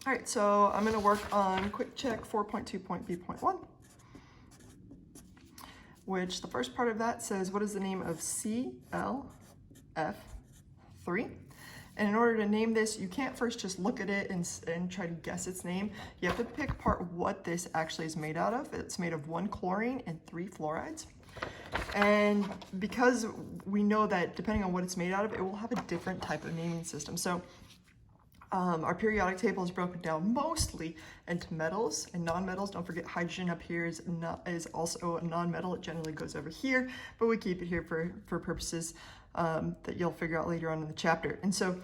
All right, so I'm going to work on quick check 4.2.b.1, which the first part of that says, what is the name of CLF3? And in order to name this, you can't first just look at it and try to guess its name. You have to pick apart what this actually is made out of. It's made of 1 chlorine and 3 fluorides. And because we know that depending on what it's made out of, it will have a different type of naming system. So our periodic table is broken down mostly into metals and nonmetals. Don't forget hydrogen up here is also a nonmetal. It generally goes over here, but we keep it here for purposes that you'll figure out later on in the chapter. And so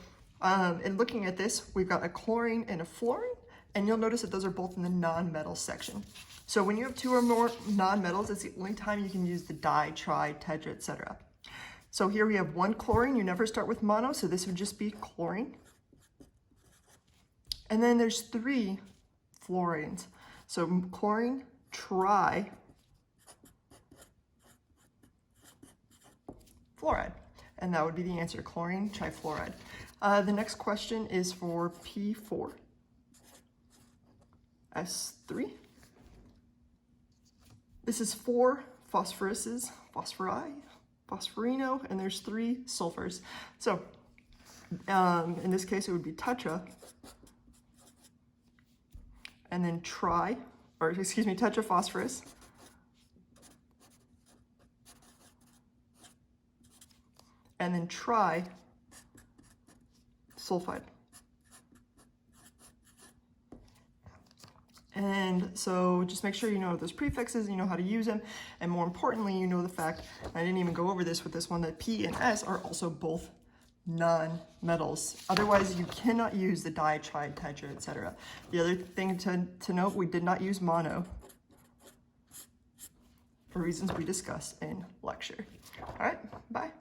in looking at this, we've got a chlorine and a fluorine, and you'll notice that those are both in the nonmetal section. So when you have 2 or more nonmetals, it's the only time you can use the di, tri, tetra, etc. So here we have 1 chlorine. You never start with mono, so this would just be chlorine. And then there's 3 fluorines. So chlorine, tri, fluoride. And that would be the answer, chlorine trifluoride. The next question is for P4, S3. This is 4 phosphoruses, phosphorino, and there's 3 sulfurs. So in this case, it would be tetra, and then tetraphosphorus, and then tri-sulfide. And so just make sure you know those prefixes, you know how to use them, and more importantly, you know the fact, I didn't even go over this with this one, that P and S are also both non-metals. Otherwise, you cannot use the di, tri, tetra, etc. The other thing to note, we did not use mono for reasons we discussed in lecture. All right, bye.